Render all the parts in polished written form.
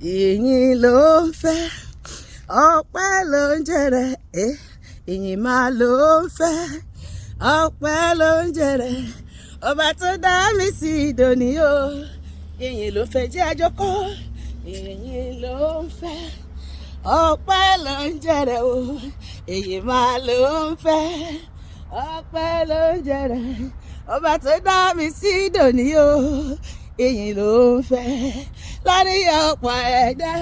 ìyìn ló ń fẹ́ ọpẹ́ ló ń jẹrẹ ìyìn máa ló ń fẹ́ ọpẹ́ ló ń jẹrẹ ọba tó dá mi sí ìdòní o ìyìn ló fẹ́ jẹ́ àjọkọ́ ìyìn ló ń fẹ́ ọpẹ́ ló ń jẹrẹ o ìyìn máa ló ń fẹ́ ọpẹ́ ló ń jẹrẹ ọba tó dá mi sí ìdòní o ìyìn ló ń fẹ́ láàrin ọ̀pọ̀ ẹ̀dá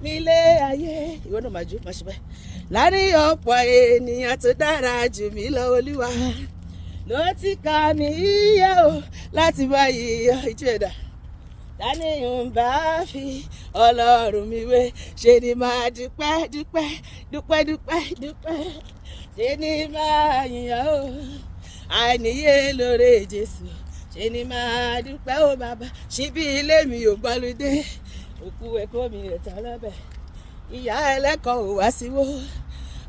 nílé ayé ìwọ náà máa jó máa ṣe bẹ́ẹ̀ láàrin ọ̀pọ̀ ènìyàn tó dára jù mí lọ Olúwa ló ti kà mí yẹ o láti bá yíyọ ìjọ ẹ̀dá lánìyàn bá fi Ọlọ́run mi wé ṣe ni máa dúpẹ́ dúpẹ́ dúpẹ́ dúpẹ́ dúpẹ́ ṣe ni máa yìnyàn o àìníye lóore Jésù ṣe ni máa dúpẹ́ o bàbá ṣíbí ilé mi ò gbọ́lódé òkú ẹ̀kọ́ mi ẹ̀tàn lọ́bẹ̀ ìyá ẹlẹ́kọ̀ọ́ ò wá síwó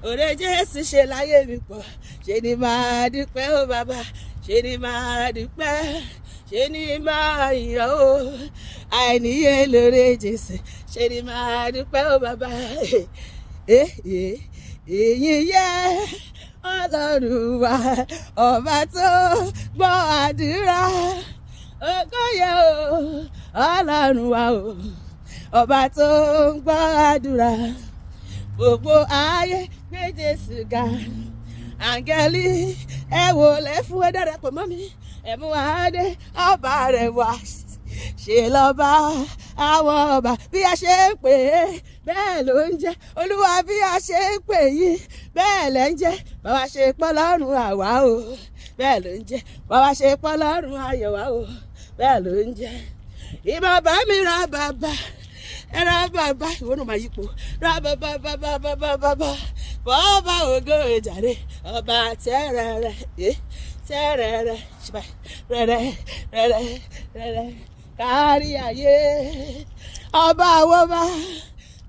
òde Jésù ṣe láyé mi pọ̀ ṣe ni máa dúpẹ́ o bàbá ṣe ni máa dúpẹ́ ṣe ni máa yàn o àìníye lóore Jésù ṣe ni máa dúpẹ́ o bàbá èyí yẹ Ọlọ́run wa ọba tó gbọ́ àdúrà ògo yẹ o Ọlọ́run wa o ọba tó gbọ́ àdúrà gbogbo ayé gbé Jésù ga áńgẹ́lì ẹ wólẹ̀ fún ẹ darapọ̀ mọ́ mi ẹ mú adé ọba rẹ̀ wá ṣe lọ́ba àwọn ọba bí a ṣe ń pè é bẹ́ẹ̀ ló ń jẹ́ Olúwa bí a ṣe ń pè yín bẹ́ẹ̀ lẹ́ ń jẹ́ bàbá ṣe pọ́ lọ́rùn àwa o bẹ́ẹ̀ ló ń jẹ́ bàbá ṣe pọ́ lọ́rùn ayọ̀ wa o bẹ́ẹ̀ ló ń jẹ́ ìbàbá mi ra bàbá ẹ ra bàbá ìwọ náà máa yípo ra bàbá bàbá bàbá bàbá bàbá ògo ìjàre ọba tẹ́rẹ̀ẹ́rẹ́ tẹ́rẹ̀ẹ́rẹ́ ṣùgbọ́n rẹ̀rẹ̀ kárí ayé ọba àwọn ọba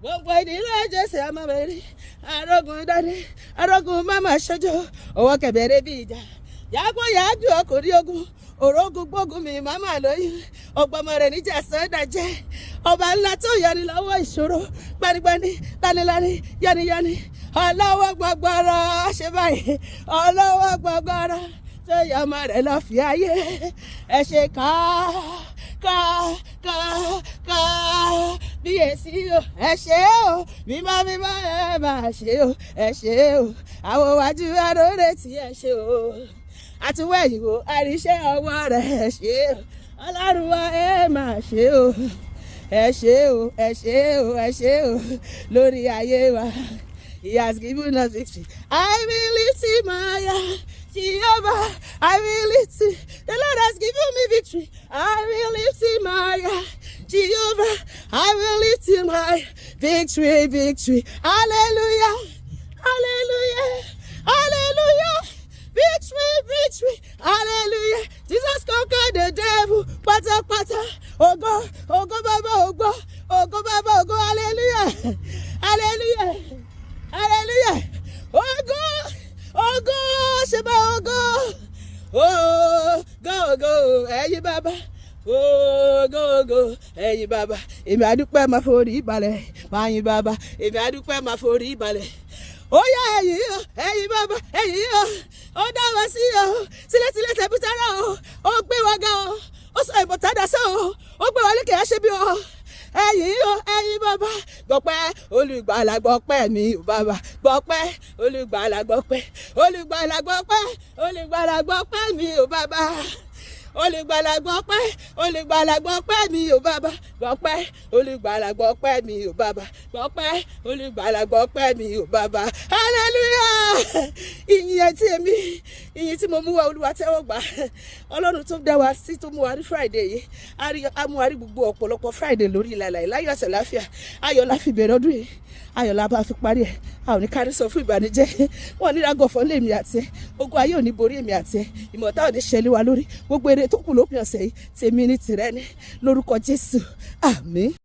gbogbo ìdílé Jésù amọ̀mẹ́rin arógun dání arógun máma ṣojo ọwọ́ kẹ̀bẹ̀rẹ̀ bí ìjà yàgbọ́ yàjú ọkùnrin ogun òrógun gbógun mi máma lóyún ọgbọmọ rẹ̀ níjà sọ́dà jẹ́ ọba ńlá tó yọni lọ́wọ́ ìṣòro gbanigbani lánilání yániyáni ọlọ́wọ́ gbọgbọrọ ṣe báyìí ọlọ́wọ́ gbọgbọrọ tó yọ ọmọ rẹ̀ lọ fi ayé ẹ ṣe ká bí èsì o ẹ ṣe o mímọ́ mímọ́ ẹ máa ṣe o ẹ ṣe o àwọn iwájú aróore tí ẹ ṣe o àtúwẹ̀yìn o àríṣẹ́ ọwọ́ rẹ̀ ẹ ṣe o Ọlọ́run wa ẹ máa ṣe o ẹ ṣe o ẹ ṣe o ẹ ṣe o lórí ayé wa. He has given us victory. I will lift him higher, Jehovah. I will lift him. The Lord has given me victory. I will lift him higher, Jehovah. I will lift him high. Victory, victory. Hallelujah, hallelujah, hallelujah. Victory, victory. Hallelujah. Jesus conquered the devil. Pata, pata. Ogo, ogo, baba, ogo, ogo, baba, ogo. Hallelujah, hallelujah. Hallelujah. Ogo, ogo, Sheba, ogo. Oh, go, go, ẹ̀yin bàbá. Oh, go, go, ẹ̀yin bàbá. Èmi àdúpẹ́ máa forí balẹ̀. Máa yin bàbá. Èmi àdúpẹ́ máa forí balẹ̀. Ó yá ẹ̀yin o, ẹ̀yin bàbá, ẹ̀yin o. Ó dá wa sí o. Sílẹ̀sílẹ̀ tẹ̀bútàrà o. Ó gbé wa ga o. Ó sọ ìbọ̀tàdà sọ o. Ó gbé wa lékè àṣẹ bí o. Ẹ̀yin o, ẹ̀yin bàbá, gbọpẹ́ olùgbàlà gbọpẹ́ mi ò bàbá, gbọpẹ́ olùgbàlà gbọpẹ́, olùgbàlà gbọpẹ́, olùgbàlà gbọpẹ́ mi ò bàbá, olùgbàlà gbọpẹ́, olùgbàlà gbọpẹ́ mi ò bàbá, gbọpẹ́ olùgbàlà gbọpẹ́ mi ò bàbá, gbọpẹ́ olùgbàlà gbọpẹ́ mi ò bàbá. Hallelujah! Ìyìn tí mo mú wa Olúwa tẹ́wọ́ gbà. Ọlọ́run tó dá wa sí tó mú wa rí Friday yìí a mú wa rí gbogbo ọ̀pọ̀lọpọ̀ Friday lórí ìlàlà láyọ̀ àti àlàáfíà ayọ̀ la fi bẹ̀rẹ̀ ọdún yìí ayọ̀ la bá fi parí ẹ̀ a ò ní kárí sọ fún ìbànújẹ́ wọn ní rágọ̀fọ́ lé mi àti ẹ ogun ayé ò ní borí èmi àti ẹ ìmọ̀ta ò ní ṣẹlẹ̀ wa lórí gbogbo eré tó kù lópin ọ̀sẹ̀ yìí tèmi ní tìrẹ ní lórúkọ Jésù àmín.